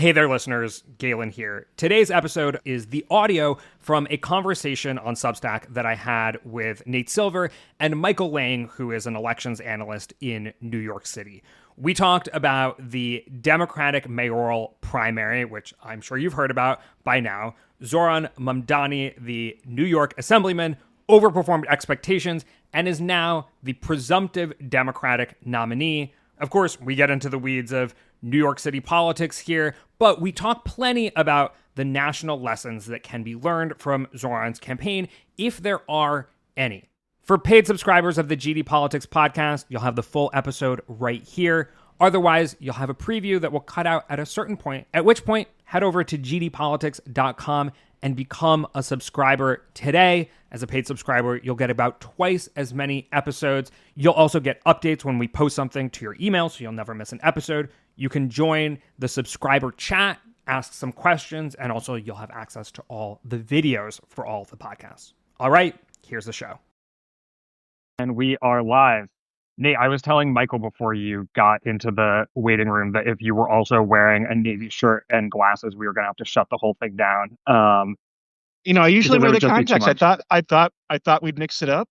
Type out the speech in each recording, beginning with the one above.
Hey there, listeners. Galen here. Today's episode is the audio from a conversation on Substack that I had with Nate Silver and Michael Lang, who is an elections analyst in New York City. We talked about the Democratic mayoral primary, which I'm sure you've heard about by now. Zohran Mamdani, the New York assemblyman, overperformed expectations and is now the presumptive Democratic nominee. Of course, we get into the weeds of New York City politics here, but we talk plenty about the national lessons that can be learned from Zohran's campaign, if there are any. For paid subscribers of the GD Politics podcast, you'll have the full episode right here. Otherwise, you'll have a preview that will cut out at a certain point, at which point, head over to gdpolitics.com and become a subscriber today. As a paid subscriber, you'll get about twice as many episodes. You'll also get updates when we post something to your email, so you'll never miss an episode. You can join the subscriber chat, ask some questions, and also you'll have access to all the videos for all of the podcasts. All right, here's the show. And we are live. Nate, I was telling Michael before you got into the waiting room that if you were also wearing a navy shirt and glasses, we were going to have to shut the whole thing down. I usually wear the contacts. I thought we'd mix it up.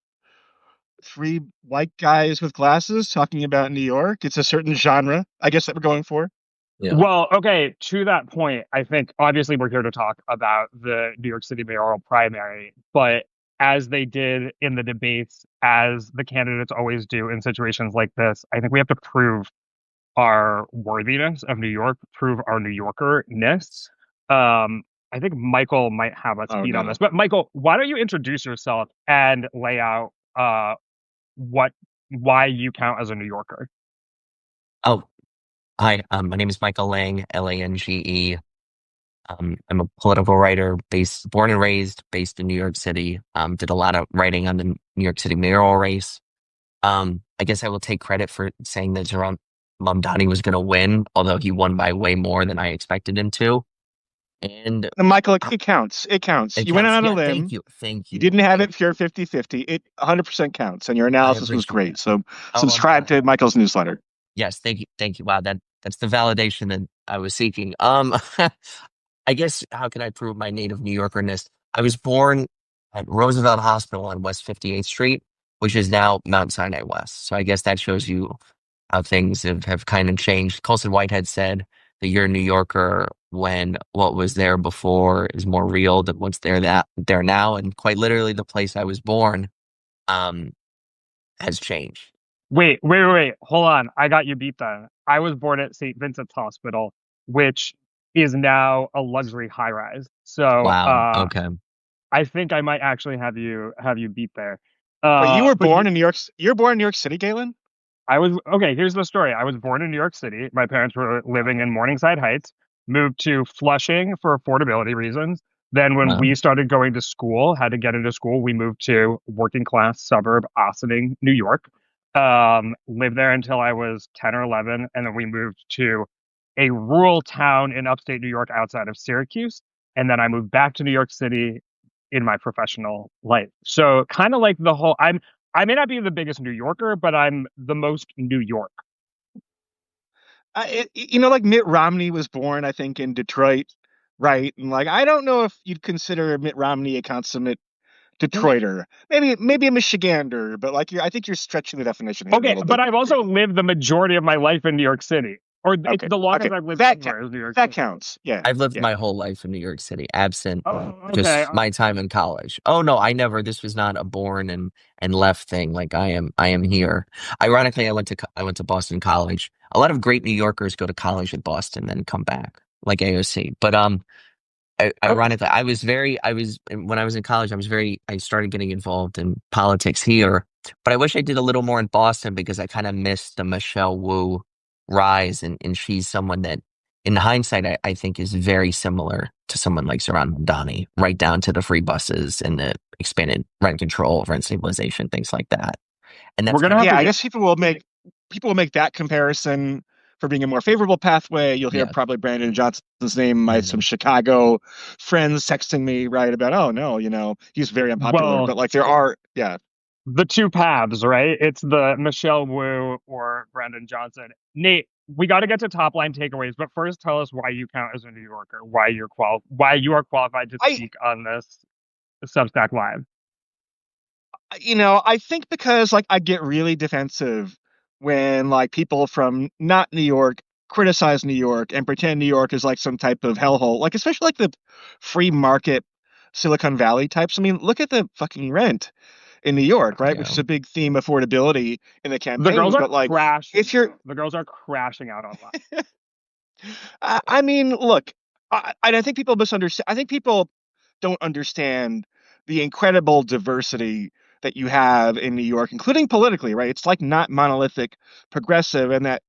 Three white guys with glasses talking about New York. It's a certain genre, I guess, that we're going for. Yeah. Well, okay, to that point, I think obviously we're here to talk about the New York City mayoral primary, but as they did in the debates, as the candidates always do in situations like this, I think we have to prove our worthiness of New York, prove our New Yorker-ness. I think Michael might have a speed on this, but Michael, why don't you introduce yourself and lay out why you count as a New Yorker? Oh, hi. My name is Michael Lang, Lange. I'm a political writer, born and raised, based in New York City. Did a lot of writing on the New York City mayoral race. I guess I will take credit for saying that Zohran Mamdani was going to win, although he won by way more than I expected him to. And Michael, it counts. It counts. You went out on a limb. Thank you. You didn't have it pure 50-50. It 100% counts, and your analysis was great. So subscribe to Michael's newsletter. Yes, thank you. Wow, that's the validation that I was seeking. I guess, how can I prove my native New Yorkerness? I was born at Roosevelt Hospital on West 58th Street, which is now Mount Sinai West. So I guess that shows you how things have kind of changed. Colson Whitehead said that you're a New Yorker when what was there before is more real than what's there now. And quite literally, the place I was born has changed. Wait. Hold on. I got you beat then. I was born at St. Vincent's Hospital, which is now a luxury high-rise. So wow. Okay. I think I might actually have you beat there. But you were born in New York. You're born in New York City, Galen? Here's the story. I was born in New York City. My parents were living in Morningside Heights, moved to Flushing for affordability reasons. Then when we started going to school, had to get into school, we moved to working class suburb Ossining, New York. Lived there until I was 10 or 11. And then we moved to a rural town in upstate New York outside of Syracuse. And then I moved back to New York City in my professional life. So kind of like I may not be the biggest New Yorker, but I'm the most New York. Like Mitt Romney was born, I think, in Detroit, right? And I don't know if you'd consider Mitt Romney a consummate Detroiter. Maybe a Michigander, but I think you're stretching the definition here. Okay, but I've also lived the majority of my life in New York City. Or the longest I've lived somewhere is New York City. That counts. Yeah. I've lived my whole life in New York City, absent just my time in college. Oh no, this was not a born and left thing. I am here. Ironically, I went to Boston College. A lot of great New Yorkers go to college at Boston, then come back, like AOC. But ironically, when I was in college, I started getting involved in politics here. But I wish I did a little more in Boston because I kind of missed the Michelle Wu rise, and she's someone that in hindsight I think is very similar to someone like Zohran Mamdani, right down to the free buses and the expanded rent control, rent stabilization, things like that. And that's I guess people will make that comparison for being a more favorable pathway. You'll hear probably Brandon Johnson's name. I had some Chicago friends texting me about, oh no, he's very unpopular, but there are the two paths, right? It's the Michelle Wu or Brandon Johnson. Nate, we got to get to top line takeaways, but first tell us why you count as a New Yorker, why you are qualified to I speak on this Substack Live. I think because like I get really defensive when like people from not New York criticize New York and pretend New York is like some type of hellhole, like especially like the free market Silicon Valley types. I mean, look at the fucking rent in New York, right? Which is a big theme, affordability in the The girls campaigns. are But like, crashing. if you're, The girls are crashing out online. I mean, look, I think people misunderstand. I think people don't understand the incredible diversity that you have in New York, including politically, right? It's like not monolithic, progressive, and that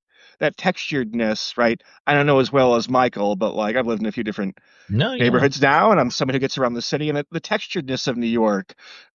texturedness, right? I don't know as well as Michael, but like I've lived in a few different No, yeah. neighborhoods now, and I'm someone who gets around the city, and the texturedness of New York.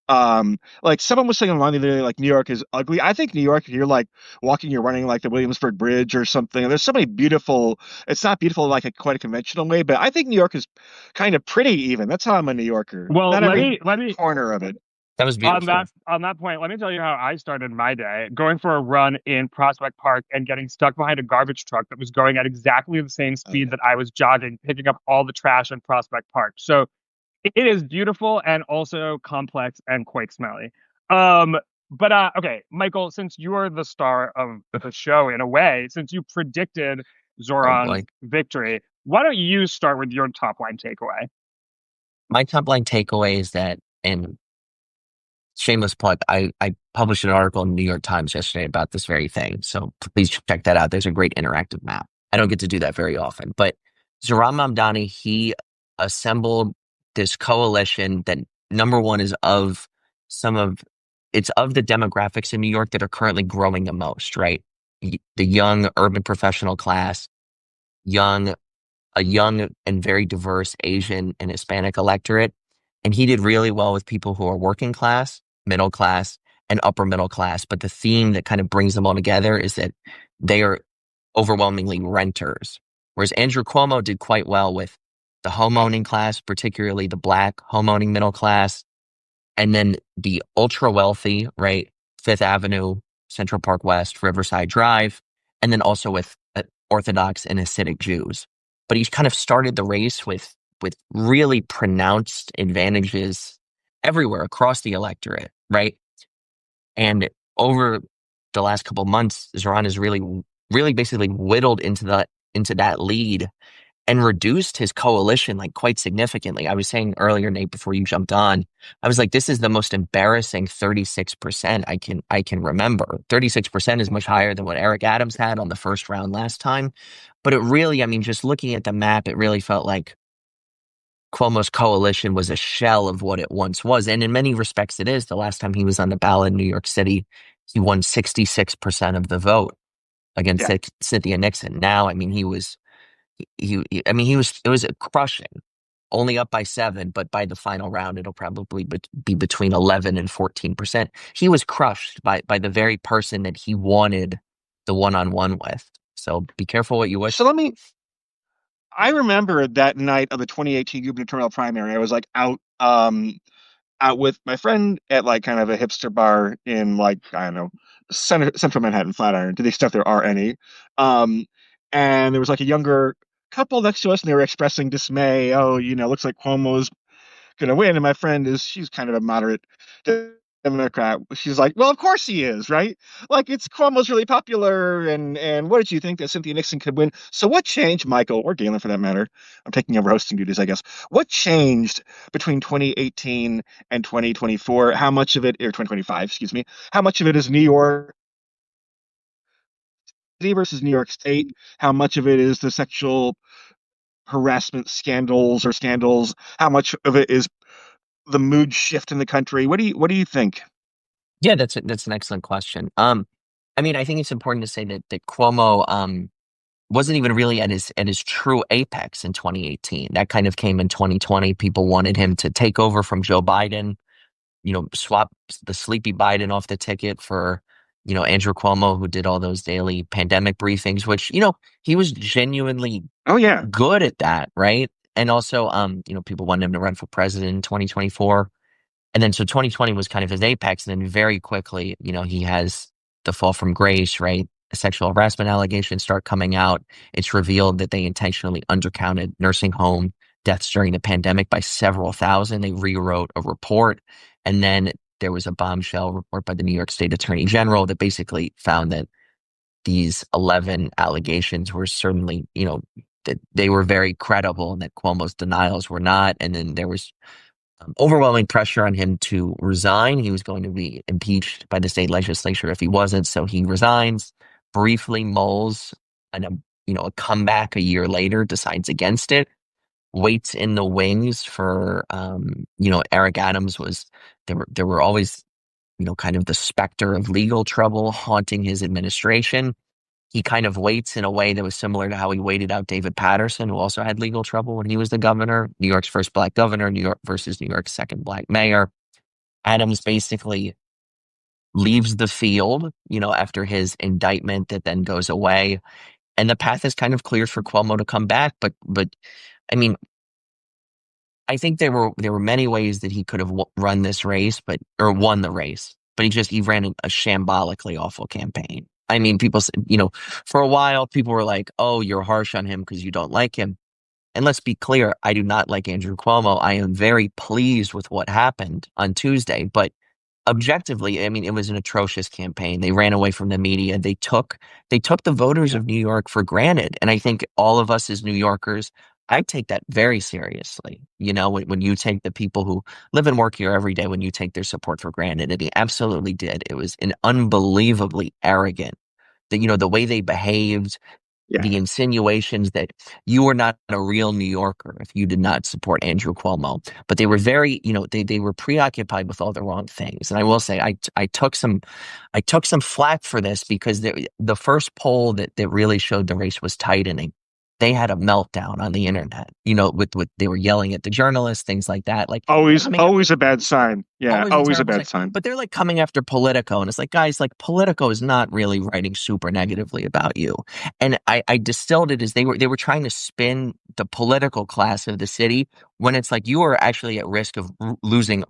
Like someone was saying online the other day, like New York is ugly. I think New York, if you're like walking, you're running like the Williamsburg Bridge or something. There's so many beautiful. It's not beautiful like quite a conventional way, but I think New York is kind of pretty. Even that's how I'm a New Yorker. Well, Not let every me corner of it. That was beautiful. On that point, let me tell you how I started my day. Going for a run in Prospect Park and getting stuck behind a garbage truck that was going at exactly the same Oh, speed yeah. that I was jogging, picking up all the trash in Prospect Park. So it is beautiful and also complex and quite smelly. But okay, Michael, since you are the star of the show in a way, since you predicted Oh Zoran's boy. victory, why don't you start with your top line takeaway? My top line takeaway is that, and shameless plug, I published an article in the New York Times yesterday about this very thing. So please check that out. There's a great interactive map. I don't get to do that very often, but Zohran Mamdani, he assembled this coalition that number one is of it's of the demographics in New York that are currently growing the most, right? The young urban professional class, young a young and very diverse Asian and Hispanic electorate. And he did really well with people who are working class, middle class, and upper middle class. But the theme that kind of brings them all together is that they are overwhelmingly renters. Whereas Andrew Cuomo did quite well with the homeowning class, particularly the black homeowning middle class, and then the ultra wealthy, right? Fifth Avenue, Central Park West, Riverside Drive, and then also with Orthodox and Hasidic Jews. But he kind of started the race with really pronounced advantages everywhere across the electorate, right? And over the last couple of months, Zohran has really basically whittled into that lead and reduced his coalition like quite significantly. I was saying earlier, Nate, before you jumped on, I was like, this is the most embarrassing 36% I can remember. 36% is much higher than what Eric Adams had on the first round last time. But it really, I mean, just looking at the map, it really felt like Cuomo's coalition was a shell of what it once was. And in many respects, it is. The last time he was on the ballot in New York City, he won 66% of the vote against Yeah. Cynthia Nixon. Now, I mean, I mean, it was crushing, only up by 7, but by the final round, it'll probably be between 11 and 14%. He was crushed by the very person that he wanted the one-on-one with. So be careful what you wish. So I remember that night of the 2018 gubernatorial primary. I was like out with my friend at like kind of a hipster bar in like I don't know central Manhattan, Flatiron, to the extent there are any. Um, and there was like a younger couple next to us, and they were expressing dismay. Oh, looks like Cuomo's gonna win. And my friend she's kind of a moderate Democrat. She's like, well, of course he is, right? Like it's Cuomo's really popular, and what did you think that Cynthia Nixon could win? So what changed, Michael, or Galen for that matter? I'm taking over hosting duties, I guess. What changed between 2018 and 2024? How much of it, or 2025, excuse me, how much of it is New York City versus New York State? How much of it is the sexual harassment scandals or scandals? How much of it is the mood shift in the country? What do you think? Yeah, that's an excellent question. I mean, I think it's important to say that Cuomo wasn't even really at his true apex in 2018. That kind of came in 2020. People wanted him to take over from Joe Biden, swap the sleepy Biden off the ticket for, Andrew Cuomo, who did all those daily pandemic briefings, which, he was genuinely Oh yeah. good at that, right? And also, people wanted him to run for president in 2024. And then so 2020 was kind of his apex. And then very quickly, he has the fall from grace, right? sexual harassment allegations start coming out. It's revealed that they intentionally undercounted nursing home deaths during the pandemic by several thousand. They rewrote a report. And then there was a bombshell report by the New York State Attorney General that basically found that these 11 allegations were certainly, that they were very credible and that Cuomo's denials were not. And then there was overwhelming pressure on him to resign. He was going to be impeached by the state legislature if he wasn't. So he resigns, briefly mulls, and a comeback a year later, decides against it, waits in the wings for, Eric Adams there were always, kind of the specter of legal trouble haunting his administration. He kind of waits in a way that was similar to how he waited out David Patterson, who also had legal trouble when he was the governor, New York's first black governor, New York versus New York's second black mayor. Adams basically leaves the field, after his indictment that then goes away. And the path is kind of cleared for Cuomo to come back. But I mean, I think there were many ways that he could have run this race, or won the race, but he ran a shambolically awful campaign. I mean, people said, for a while, people were like, "Oh, you're harsh on him because you don't like him." And let's be clear, I do not like Andrew Cuomo. I am very pleased with what happened on Tuesday, but objectively, I mean, it was an atrocious campaign. They ran away from the media. They took the voters of New York for granted. And I think all of us as New Yorkers, I take that very seriously. When you take the people who live and work here every day, when you take their support for granted, and he absolutely did. It was an unbelievably arrogant, the way they behaved, the insinuations that you were not a real New Yorker if you did not support Andrew Cuomo. But they were very, they were preoccupied with all the wrong things. And I will say, I took some flack for this because the first poll that really showed the race was tightening. They had a meltdown on the internet, with they were yelling at the journalists, things like that. Like always a bad sign. Yeah, always a bad sign. But they're like coming after Politico, and it's like, guys, like Politico is not really writing super negatively about you. And I distilled it as they were trying to spin the political class of the city when it's like you are actually at risk of losing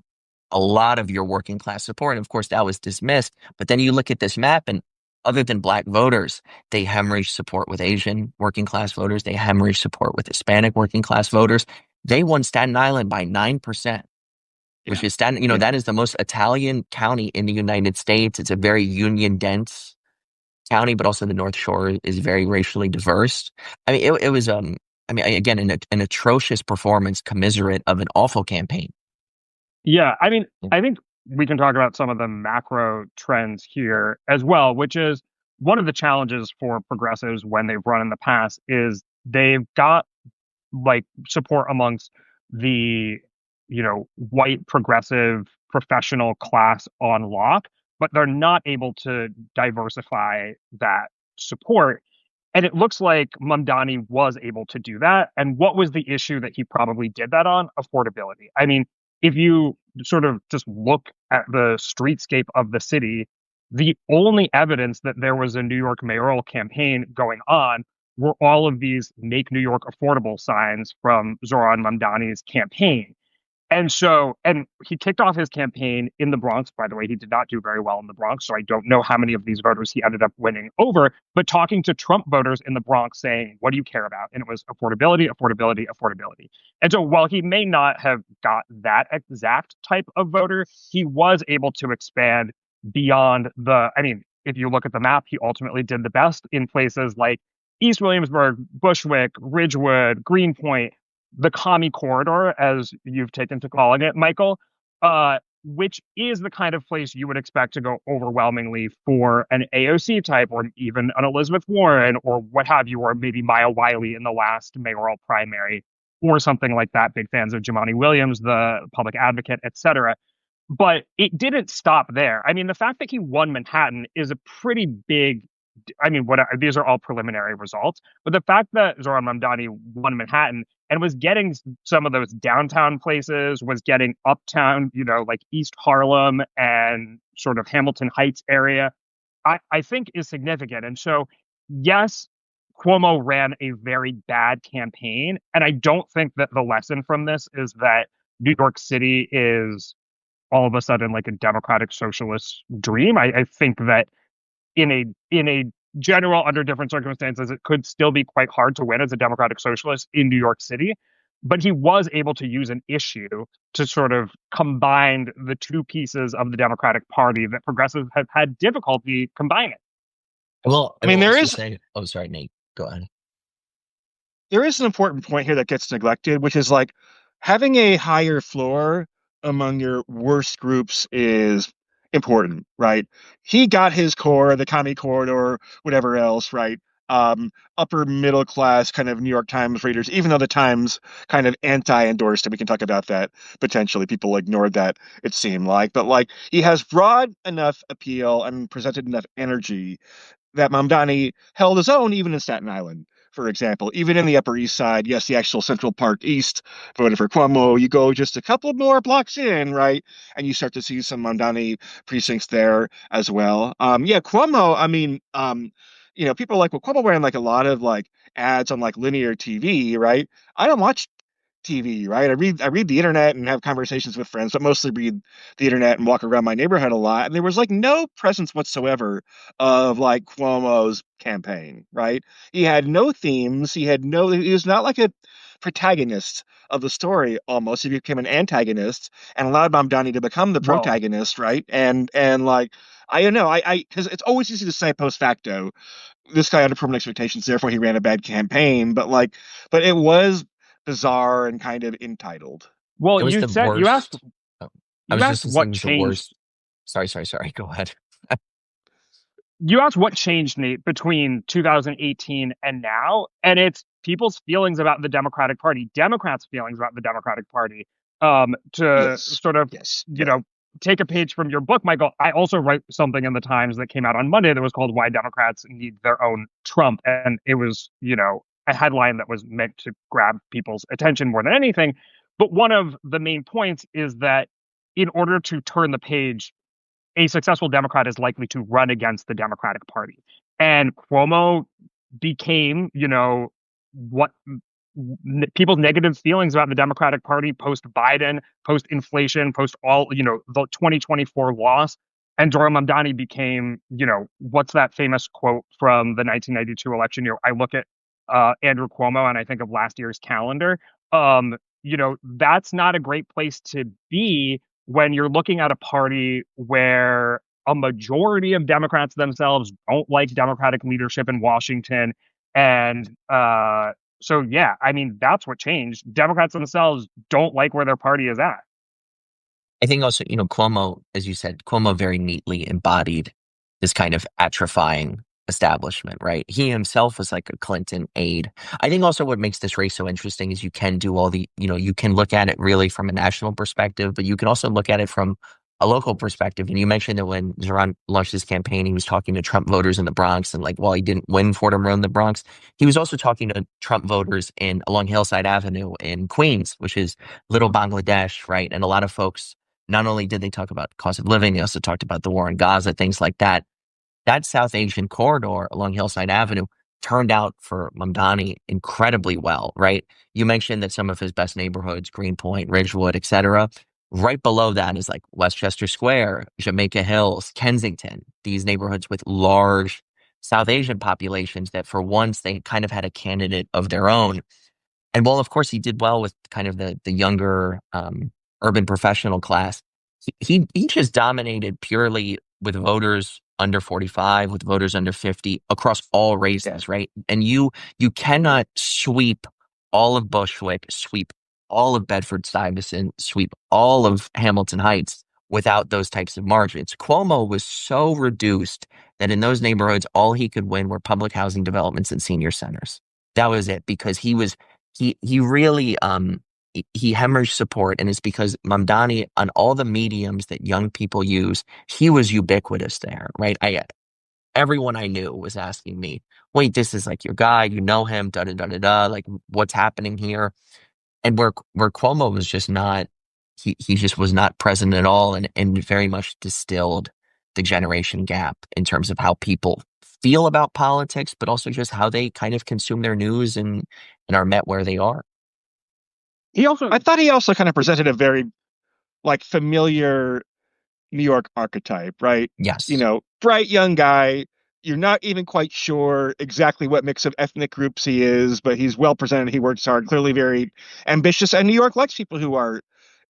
a lot of your working class support. And of course, that was dismissed. But then you look at this map, and other than black voters, they hemorrhage support with Asian working class voters. They hemorrhage support with Hispanic working class voters. They won Staten Island by 9%, which is that is the most Italian county in the United States. It's a very union dense county, but also the North Shore is very racially diverse. I mean, it was, again, an atrocious performance commiserate of an awful campaign. Yeah. I mean, I think we can talk about some of the macro trends here as well, which is one of the challenges for progressives when they've run in the past is they've got like support amongst the, white progressive professional class on lock, but they're not able to diversify that support. And it looks like Mamdani was able to do that. And what was the issue that he probably did that on? Affordability. I mean, if you sort of just look at the streetscape of the city, the only evidence that there was a New York mayoral campaign going on were all of these Make New York Affordable signs from Zohran Mamdani's campaign. And he kicked off his campaign in the Bronx. By the way, he did not do very well in the Bronx, so I don't know how many of these voters he ended up winning over, but talking to Trump voters in the Bronx saying, what do you care about? And it was affordability, affordability, affordability. And so while he may not have got that exact type of voter, he was able to expand beyond if you look at the map, he ultimately did the best in places like East Williamsburg, Bushwick, Ridgewood, Greenpoint, the commie corridor, as you've taken to calling it, Michael, which is the kind of place you would expect to go overwhelmingly for an AOC type or even an Elizabeth Warren or what have you, or maybe Maya Wiley in the last mayoral primary or something like that. Big fans of Jumaane Williams, the public advocate, etc. But it didn't stop there. I mean, the fact that he won Manhattan is a pretty big. These are all preliminary results, but the fact that Zohran Mamdani won Manhattan and was getting some of those downtown places, was getting uptown, like East Harlem and sort of Hamilton Heights area, I think is significant. And so, yes, Cuomo ran a very bad campaign. And I don't think that the lesson from this is that New York City is all of a sudden like a democratic socialist dream. I think that in a general, under different circumstances, it could still be quite hard to win as a Democratic Socialist in New York City. But he was able to use an issue to sort of combine the two pieces of the Democratic Party that progressives have had difficulty combining. Well, I mean, there is. Oh, sorry, Nate. Go ahead. There is an important point here that gets neglected, which is like having a higher floor among your worst groups is important, right? He got his core, the commie corridor, whatever else, right? Upper middle class kind of New York Times readers, even though the Times kind of anti-endorsed it. We can talk about that potentially. People ignored that, it seemed like. But like he has broad enough appeal and presented enough energy that Mamdani held his own even in Staten Island, for example. Even in the Upper East Side, yes, the actual Central Park East voted for Cuomo. You go just a couple more blocks in, right, and you start to see some Mamdani precincts there as well. Yeah, Cuomo. I mean, people are like, well, Cuomo ran like a lot of like ads on like linear TV, right? I don't watch TV, right? I read the internet and have conversations with friends, but mostly read the internet and walk around my neighborhood a lot. And there was like no presence whatsoever of like Cuomo's campaign, right? He had no themes. He was not like a protagonist of the story almost. He became an antagonist and allowed Mamdani to become the protagonist, right? And like I don't know, I because it's always easy to say post facto, this guy underperformed expectations, therefore he ran a bad campaign. But it was bizarre and kind of entitled. Well, It was you the said worst. I you was just asked gonna say it what was the changed. worst. Sorry. Go ahead. You asked what changed, Nate, between 2018 and now, and it's people's feelings about the Democratic Party, Democrats' feelings about the Democratic Party. To Yes. sort of, Yes. take a page from your book, Michael. I also wrote something in the Times that came out on Monday that was called "Why Democrats Need Their Own Trump," and it was, a headline that was meant to grab people's attention more than anything. But one of the main points is that in order to turn the page, a successful Democrat is likely to run against the Democratic Party. And Cuomo became, what people's negative feelings about the Democratic Party post Biden, post inflation, post all, the 2024 loss. And Zohran Mamdani became, what's that famous quote from the 1992 election? I look at Andrew Cuomo and I think of last year's calendar. That's not a great place to be when you're looking at a party where a majority of Democrats themselves don't like Democratic leadership in Washington. And so, yeah, I mean, that's what changed. Democrats themselves don't like where their party is at. I think also, Cuomo, as you said, Cuomo very neatly embodied this kind of atrophying establishment, right? He himself was like a Clinton aide. I think also what makes this race so interesting is you can do you can look at it really from a national perspective, but you can also look at it from a local perspective. And you mentioned that when Zohran launched his campaign, he was talking to Trump voters in the Bronx. And like, while he didn't win Fordham Road in the Bronx, he was also talking to Trump voters along Hillside Avenue in Queens, which is little Bangladesh, right? And a lot of folks, not only did they talk about cost of living, they also talked about the war in Gaza, things like that. That South Asian corridor along Hillside Avenue turned out for Mamdani incredibly well, right? You mentioned that some of his best neighborhoods, Greenpoint, Ridgewood, etc. Right below that is like Westchester Square, Jamaica Hills, Kensington, these neighborhoods with large South Asian populations that for once they kind of had a candidate of their own. And while, of course, he did well with kind of the younger urban professional class, he just dominated purely with voters under 45, with voters under 50 across all races, right? And you cannot sweep all of Bushwick, sweep all of Bedford-Stuyvesant, sweep all of Hamilton Heights without those types of margins. Cuomo was so reduced that in those neighborhoods, all he could win were public housing developments and senior centers. That was it, because he really he hemorrhaged support, and it's because Mamdani, on all the mediums that young people use, he was ubiquitous there, right? Everyone I knew was asking me, "Wait, this is like your guy, you know him, da da da da da. Like, what's happening here?" And where Cuomo was just not, he just was not present at all, and very much distilled the generation gap in terms of how people feel about politics, but also just how they kind of consume their news and are met where they are. I thought he also kind of presented a very like familiar New York archetype, right? Yes. Bright young guy, you're not even quite sure exactly what mix of ethnic groups he is, but he's well presented. He works hard, clearly very ambitious. And New York likes people who are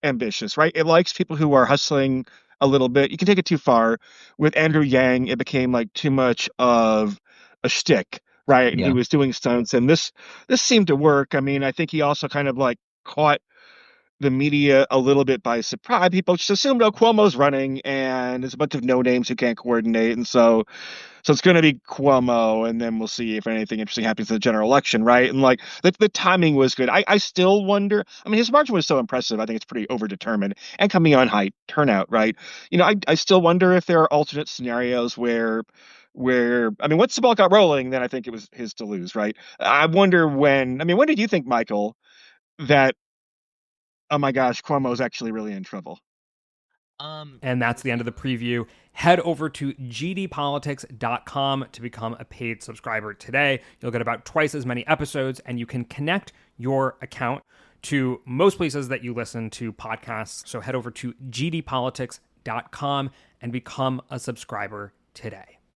ambitious, right? It likes people who are hustling a little bit. You can take it too far. With Andrew Yang, it became like too much of a shtick, right? And he Yeah. was doing stunts, and this seemed to work. I mean, I think he also kind of like caught the media a little bit by surprise. People just assumed, oh, Cuomo's running, and there's a bunch of no names who can't coordinate, and so it's going to be Cuomo, and then we'll see if anything interesting happens in the general election, right? And like the timing was good. I still wonder. I mean, his margin was so impressive. I think it's pretty overdetermined and coming on high turnout, right? You know, I still wonder if there are alternate scenarios where I mean, once the ball got rolling, then I think it was his to lose, right? I wonder when. I mean, when did you think, Michael, that oh my gosh, Cuomo's actually really in trouble? And that's the end of the preview. Head over to gdpolitics.com to become a paid subscriber today. You'll get about twice as many episodes, and you can connect your account to most places that you listen to podcasts. So head over to gdpolitics.com and become a subscriber today.